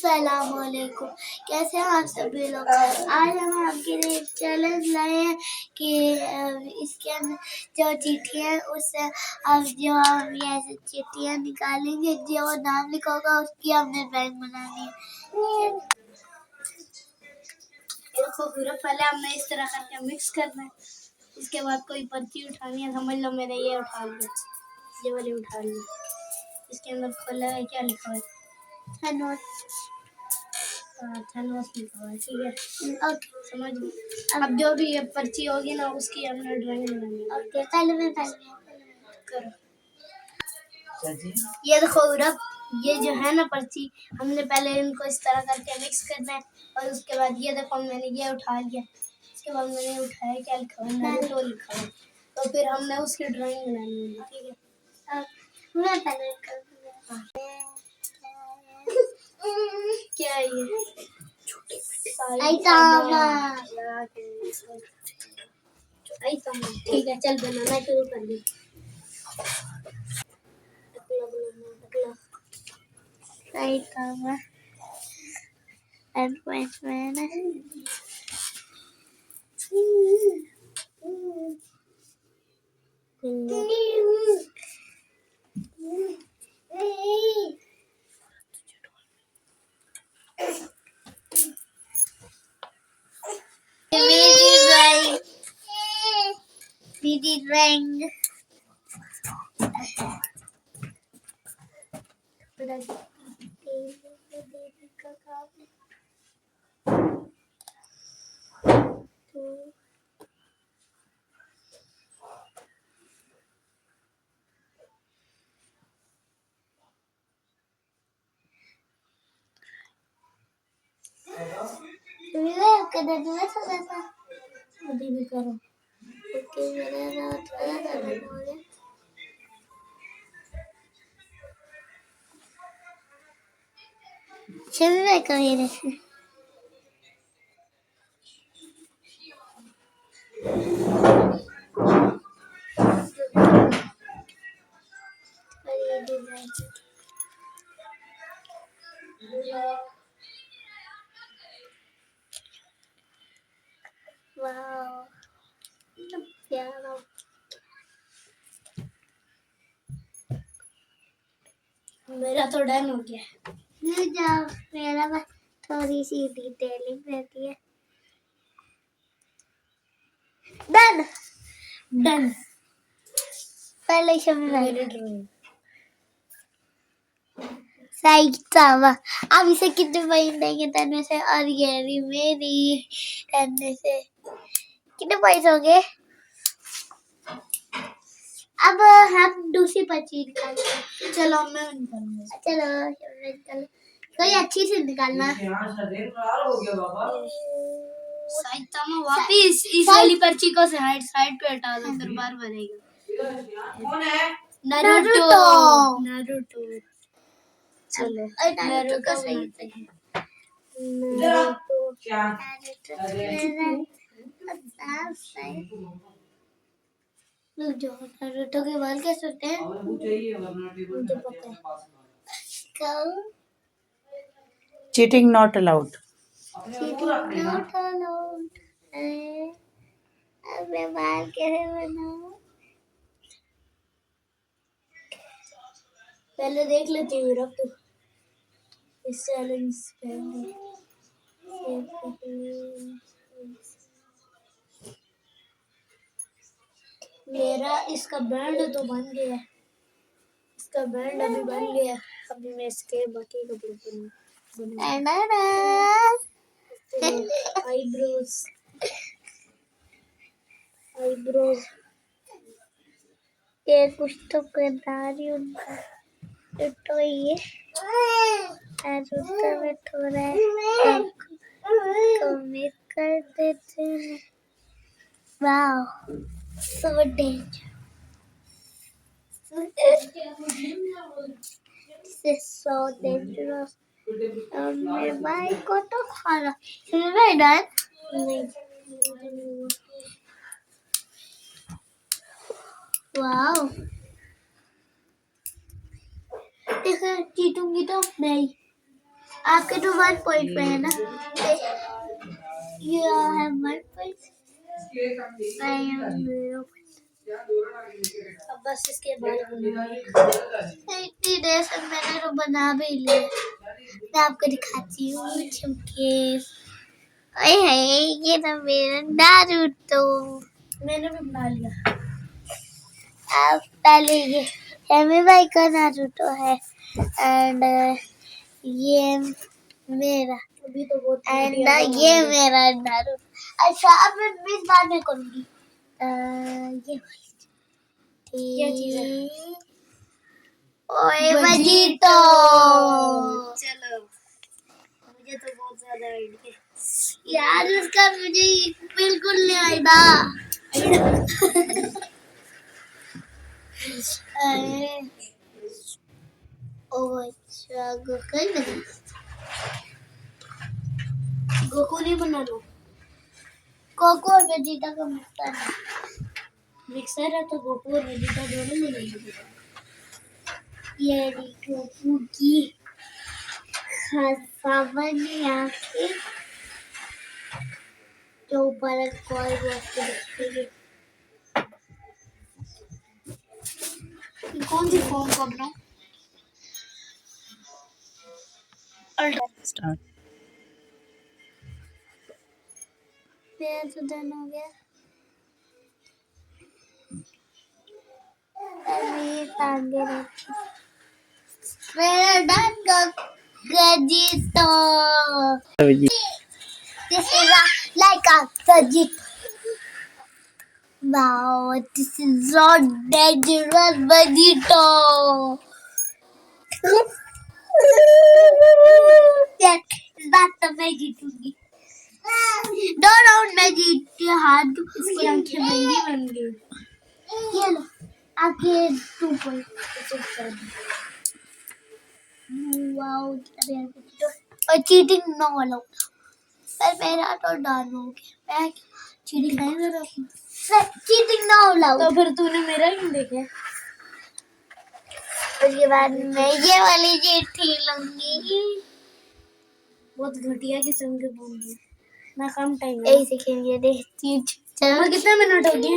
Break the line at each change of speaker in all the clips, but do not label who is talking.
अस्सलामुअलैकुम। कैसे हैं आप सभी लोग। आज हम आपके लिए चैलेंज लाए हैं कि इसके अंदर जो चिट्ठी है उससे अब जो हम ऐसे चिट्ठियाँ निकालेंगे, जो नाम लिखा होगा उसकी हमने ड्राइंग बनानी है। देखो पूरा पहले हमने इस तरह करके मिक्स करना है। इसके बाद कोई पर्ची उठानी है, समझ लो मैंने ये उठा लिया, ये वाली उठा ली। इसके अंदर खोला है, क्या लिखा है? थैनोस लिखा हुआ है, ठीक है। ओके समझ गई। अब जो भी ये पर्ची होगी ना उसकी हमने ड्राइंग बनानी है। ओके पहले करो। ये देखो रब, ये जो है ना पर्ची, हमने पहले इनको इस तरह करके मिक्स करना है और उसके बाद ये देखो मैंने ये उठा लिया। इसके बाद मैंने उठाया, क्या लिखा है? नारुतो लिखा है। तो फिर हमने उसकी ड्राइंग बनानी है, ठीक है। मैं पहले क्या है ये? ठीक है, चल बनाना शुरू कर दी। ड्राइंग अभी भी करो। ओके मेरा थोड़ा सा हो गया। चल कभी नहीं वाह प्यारा। मेरा तो डन हो गया। मेरा बस थोड़ी सी डिटेलिंग रहती है। Done done. पहले शम्मी साइतावा। अब इसे कितने पॉइंट देंगे? 10 में से। और ये भी मेरी 10 में से कितने पॉइंट होंगे? अब हम दूसरी पर्ची निकालते हैं। चलो मैं निकालूंगा। चलो कोई अच्छी से निकालना। साइतामा वापिस इस वाली पर्ची को साइड पे हटा दो, फिर बार बनेगा। कौन है? नारुतो। चलो नारुतो का सही है। नारुतो के बाल कैसे होते हैं? मुझे पता है।
Cheating not allowed.
Cheating not allowed. अब मैं बाल कैसे बनाऊं? पहले देख लेती हूँ। रख तो इस चैलेंज पहले मेरा इसका बैंड तो बन गया। इसका बैंड अभी बन गया। अभी मैं इसके बाकी कपड़े बना आईब्रोज ये कुछ तो करना रही उनका तो ये में थोड़ा कमी कर देते हैं। वाह सो danger. This is so dangerous. मेरे भाई को तो खाना है डन नहीं। वाओ देखो जीतूंगी तो नहीं। आपके तो 1 पॉइंट पे है ना? You have 1 point. I am 0. अब बस इसके बाद इतनी देर से मैंने तो बना भी लिया। मैं आपको दिखाती हूँ चुपके। अरे है ये ना मेरा नारुतो। मैंने भी बना लिया। अब पहले ये हेमी भाई का नारुतो है एंड ये मेरा अभी तो बहुत एंड ये मेरा नारुतो। अच्छा अब मैं इस बार में करूँगी ये क्या चीज़ है? ओए वजीटो। चलो मुझे तो बहुत ज्यादा आइडिया यार उसका मुझे बिल्कुल नहीं आइडिया। ओ अच्छा गोकू नहीं बना लो। गोकू और वेजिटा का मिक्सर है तो गोकू और वेजिटा दोनों में नहीं। ये गोकू की सामान्य आंखें जो ऊपर कोई वस्तु कौन सी फॉर्म का बनाऊं? स्टार्ट। मेरा तो डन हो गया। अभी टांगे मेरा done गजितो। This is like a Vegito. Wow, this is so dangerous, Vegito. Yes, that's the Vegito. Don't Vegito हाथ इसकी आंखें महंगी बन गई। ये लो आगे 2 पॉइंट। वाओ और चीटिंग नो अलाउ। पर मेरा तो डन हो गया। मैं चीटिंग नहीं कर रहा। चीटिंग ना अलाउ। तो फिर तूने मेरा क्यों देखा? उसके बाद मैं ये वाली जीत लूंगी। बहुत घटिया किस्म के बोल ना कम टाइम ऐसे खेलिए देखती। चलो कितने मिनट हो गए?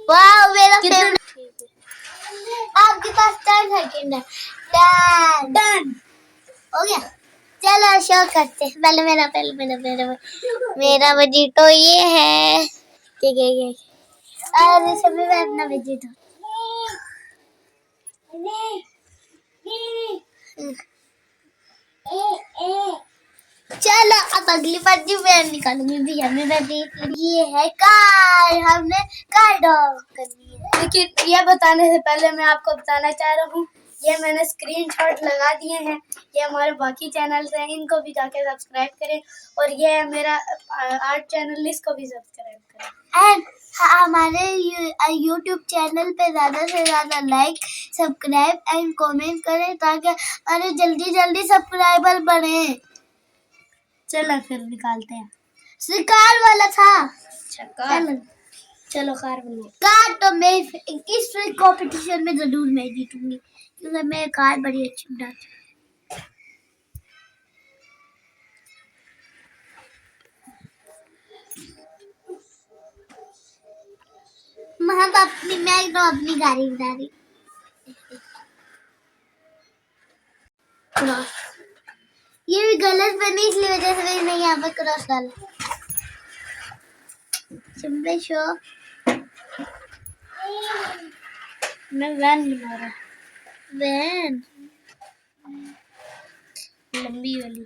वाह मेरा फेवरेट। आपके पास 10 सेकंड है। डन हो गया। चलो शो करते हैं। पहले मेरा वजीटो ये है। ठीक है और सभी में अपना वजीटो। चलो अब अगली बार जी मैं निकालूंगी भैया मेरा देख। ये है कार। हमने कार ड्रॉ करनी है। लेकिन ये बताने से पहले मैं आपको बताना चाह रहा हूँ ये मैंने स्क्रीनशॉट लगा दिए हैं। ये हमारे बाकी चैनल्स हैं इनको भी जाके सब्सक्राइब करें और ये है मेरा आर्ट चैनल इसको भी सब्सक्राइब करें। एंड हमारे यूट्यूब चैनल पे ज़्यादा से ज़्यादा लाइक सब्सक्राइब एंड कमेंट करें ताकि हमारे जल्दी सब्सक्राइबर बढ़े। चलो फिर निकालते हैं। कार वाला था। चलो कार बनो। कार तो मैं इस कंपटीशन में जरूर मैं जीतूंगी क्योंकि मैं कार बड़ी अच्छी बनाती हूँ। मैं तो अपनी गाड़ी बना रही। क्रॉस ये भी गलत बनी इसलिए वजह से मैंने यहाँ पर क्रॉस डाला। सिंपल शो मैं वैन बना रहा। वैन लंबी वाली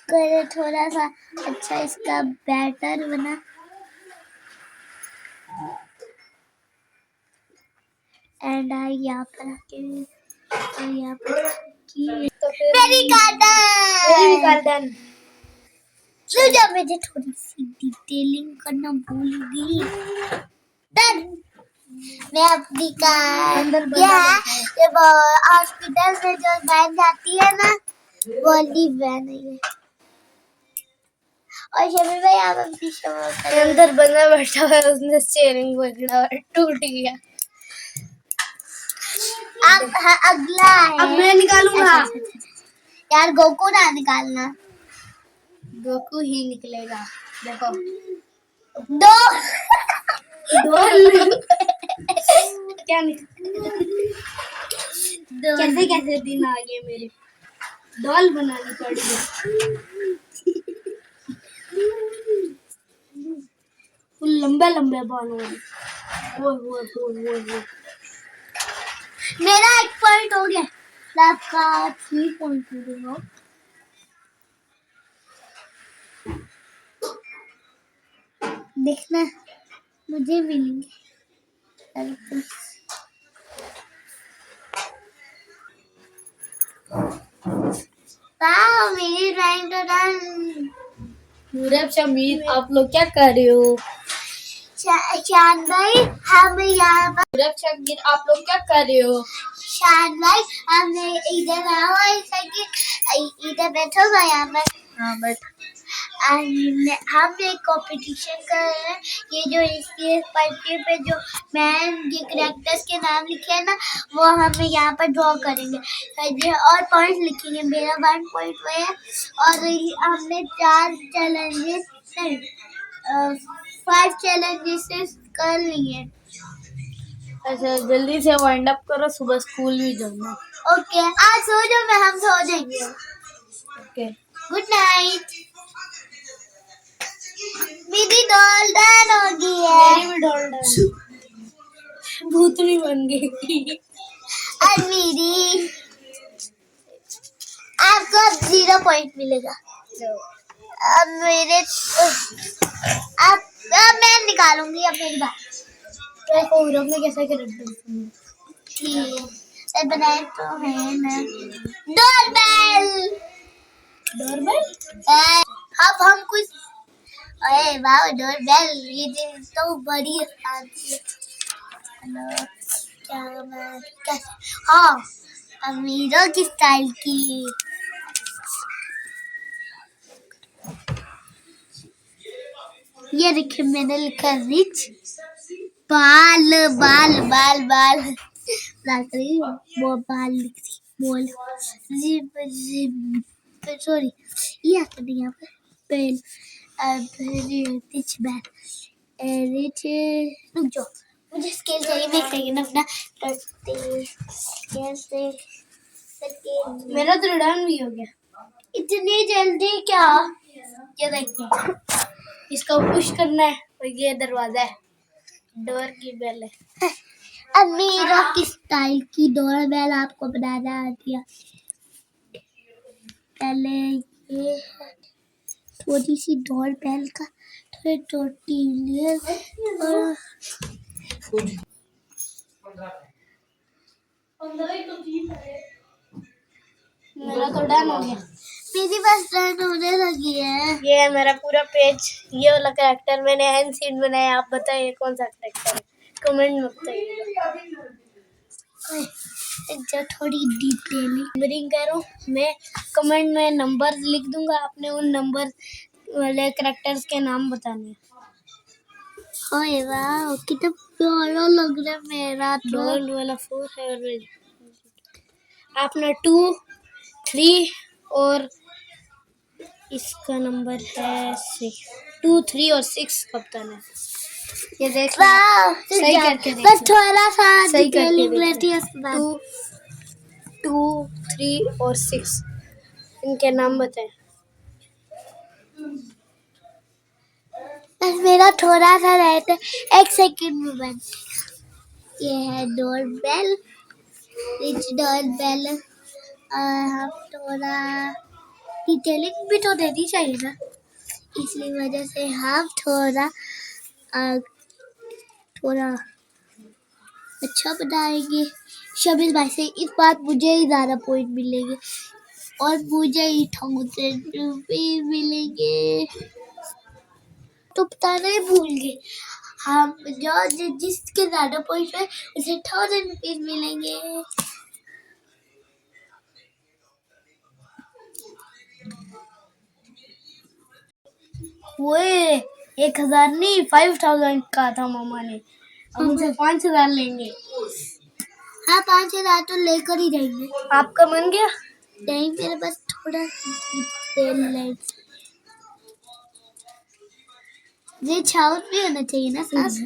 करे थोड़ा सा अच्छा इसका बैटर बना। एंड यहाँ पर यहाँ पर तो मेरी गार्डन जब मुझे थोड़ी सी डिटेलिंग करना भूल गई। डन मैं अपनी कार जब हॉस्पिटल से जो वैन जाती है ना वाली वैन है ये। और शमी भाई आप अपनी अंदर बंदा बैठा हुआ है उसने स्टीयरिंग पकड़ा और टूट गया।
अब हाँ, अगला है।
अब मैं निकालूंगा।
यार गोकू ना निकालना।
गोकू ही निकलेगा। देखो
दो
डॉल क्या
दो
कैसे कैसे दिन आ गए मेरे। डॉल बनानी पड़ी। लंबे लंबे बाल वाली। वो।
मेरा 1 पॉइंट हो गया। आपका 3 पॉइंट हो गया। देखना मुझे मिलेंगे। मेरी ड्राइंग तो डन।
यूरप शमीर आप लोग क्या कर रहे हो?
शान भाई हम यहाँ पर।
यूरप शमीर आप लोग क्या कर रहे हो?
शान भाई हमने इधर आओ ऐसा कि इधर बैठो ना यहाँ पर।
हाँ बैठ।
हम एक कंपटीशन कर रहे हैं। ये जो इसके पर्चे पे जो मैन ये कैरेक्टर्स के नाम लिखे हैं ना वो हम यहाँ पर ड्रॉ करेंगे और पॉइंट लिखेंगे। मेरा 1 पॉइंट हुआ है और हमने 4 चैलेंजेस नहीं 5 चैलेंजेस कर लिए।
अच्छा जल्दी से वाइंड अप करो, सुबह स्कूल भी जाना।
ओके आज सो जाओ मैं हम सो जाएंगे।
Okay
good night. मेरी डॉल डन हो गई है।
मेरी भी डॉल डन। भूतनी बन गई।
और मेरी आपको 0 पॉइंट मिलेगा। अब मेरे अब मैं निकालूंगी अब मेरी बात।
देखो यूरोप ने कैसा कैरेक्टर
ठीक बनाए तो है ना। डोरबेल।
डोरबेल।
अब हम कुछ अरे वाह डोरबेल ये तो बड़ी आती है। हेलो क्या मैं कैसे हाँ अमीरों की स्टाइल की। ये देखिए मैंने लिखा रिच बाल बाल बाल बाल वो बाल लिखती बोल सॉरी ये आता नहीं यहाँ पर पेन रिच बैल रिच रुक जाओ मुझे स्केल चाहिए। मैं कहीं ना अपना कैसे
मेरा तो डन भी हो गया।
इतनी जल्दी क्या।
ये देखिए इसको पुश करना है और ये दरवाजा है। डोर की बेल है।
अमीरों की स्टाइल की डोर बेल आपको बनाना आती है। पहले ये थोड़ी सी डोर बेल का थोड़ी छोटी और
मेरा तो डन हो गया।
मेरी बस डन होने लगी है।
ये है मेरा पूरा पेज। ये वाला कैरेक्टर मैंने एंड सीन बनाया। आप बताइए कौन सा कैरेक्टर है, कमेंट में बताइए।
जो थोड़ी
डिटेलिंग कर रहा हूँ मैं। कमेंट में नंबर लिख दूंगा, आपने उन नंबर वाले कैरेक्टर्स के नाम बताने हैं।
ओए वाह कितना प्यारा लग रहा है मेरा तो।
डोर वाला 4 है और आपने 2 3 और इसका नंबर है 6 2 3 और 6 कप्तान है। ये देख सही करके
बस थोड़ा सा
सही करके
रहती है
2 3 और 6 इनके नाम बताएं।
बस मेरा थोड़ा सा रहता है 1 सेकंड में बन। ये है door bell rich door bell. हम थोड़ा डिटेलिंग भी तो देनी चाहिए ना इसलिए वजह से हम थोड़ा थोड़ा अच्छा बनाएंगे। शबीर भाई से इस बात मुझे ही ज़्यादा पॉइंट मिलेंगे और मुझे ही 1000 रुपये मिलेंगे। तो बताना ही भूल गए हम जो जिसके ज़्यादा पॉइंट है उसे 1000 रुपये मिलेंगे।
वो 1000 नहीं 5000 का था मामा ने। अब मुझे 5000 लेंगे।
हाँ 5,000 तो लेकर ही जाएंगे।
आपका मन गया?
नहीं मेरे पास थोड़ा तेल है। ये छाउट भी होना चाहिए ना सास।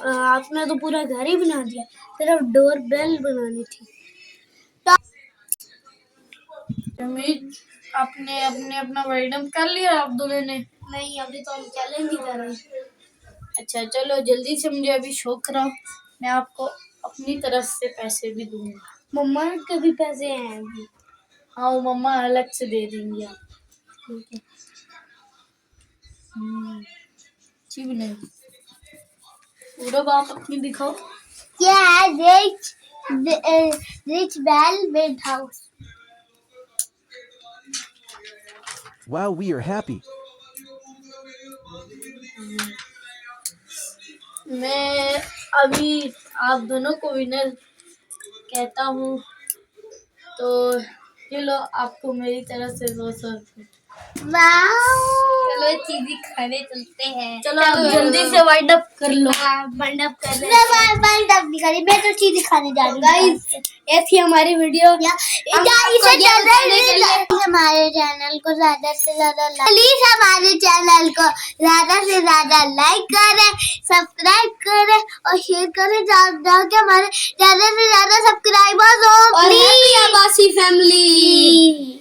आपने तो पूरा घर ही बना दिया, सिर्फ डोर बेल बनानी थी।
अमित, आपने अपने अपना वेलडम कर लिया आप दोनों ने?
नहीं, अभी तो हम चैलेंज नहीं कर रहे।
अच्छा चलो जल्दी से मुझे अभी शो कराओ, मैं आपको अपनी तरफ से पैसे भी दूंगा।
मम्मा के भी पैसे हैं अभी।
हाँ वो मम्मा अलग से दे देंगी आप।
ठीक है।
अच्छी बनाई। पूरा बात अपनी दिखाओ।
ये है rich velvet house.
Wow, we are happy.
मैं अभी आप दोनों को विनर कहता हूँ, तो ये लो आपको मेरी तरफ से 200 रुपये।
चलो चीज़ी खाने चलते हैं।
चलो आप जल्दी से वाइंड अप कर लो।
मंडप कर रहे
मैं तो चीज खाने जा रही हूँ।
गाइस, ये थी हमारी वीडियो।
हमारे चैनल को ज्यादा से ज्यादा प्लीज हमारे चैनल को ज्यादा से ज्यादा लाइक करें, सब्सक्राइब करें और शेयर करें ताकि हमारे ज्यादा से ज्यादा सब्सक्राइबर्स हो।
और हैप्पी आबासी फैमिली।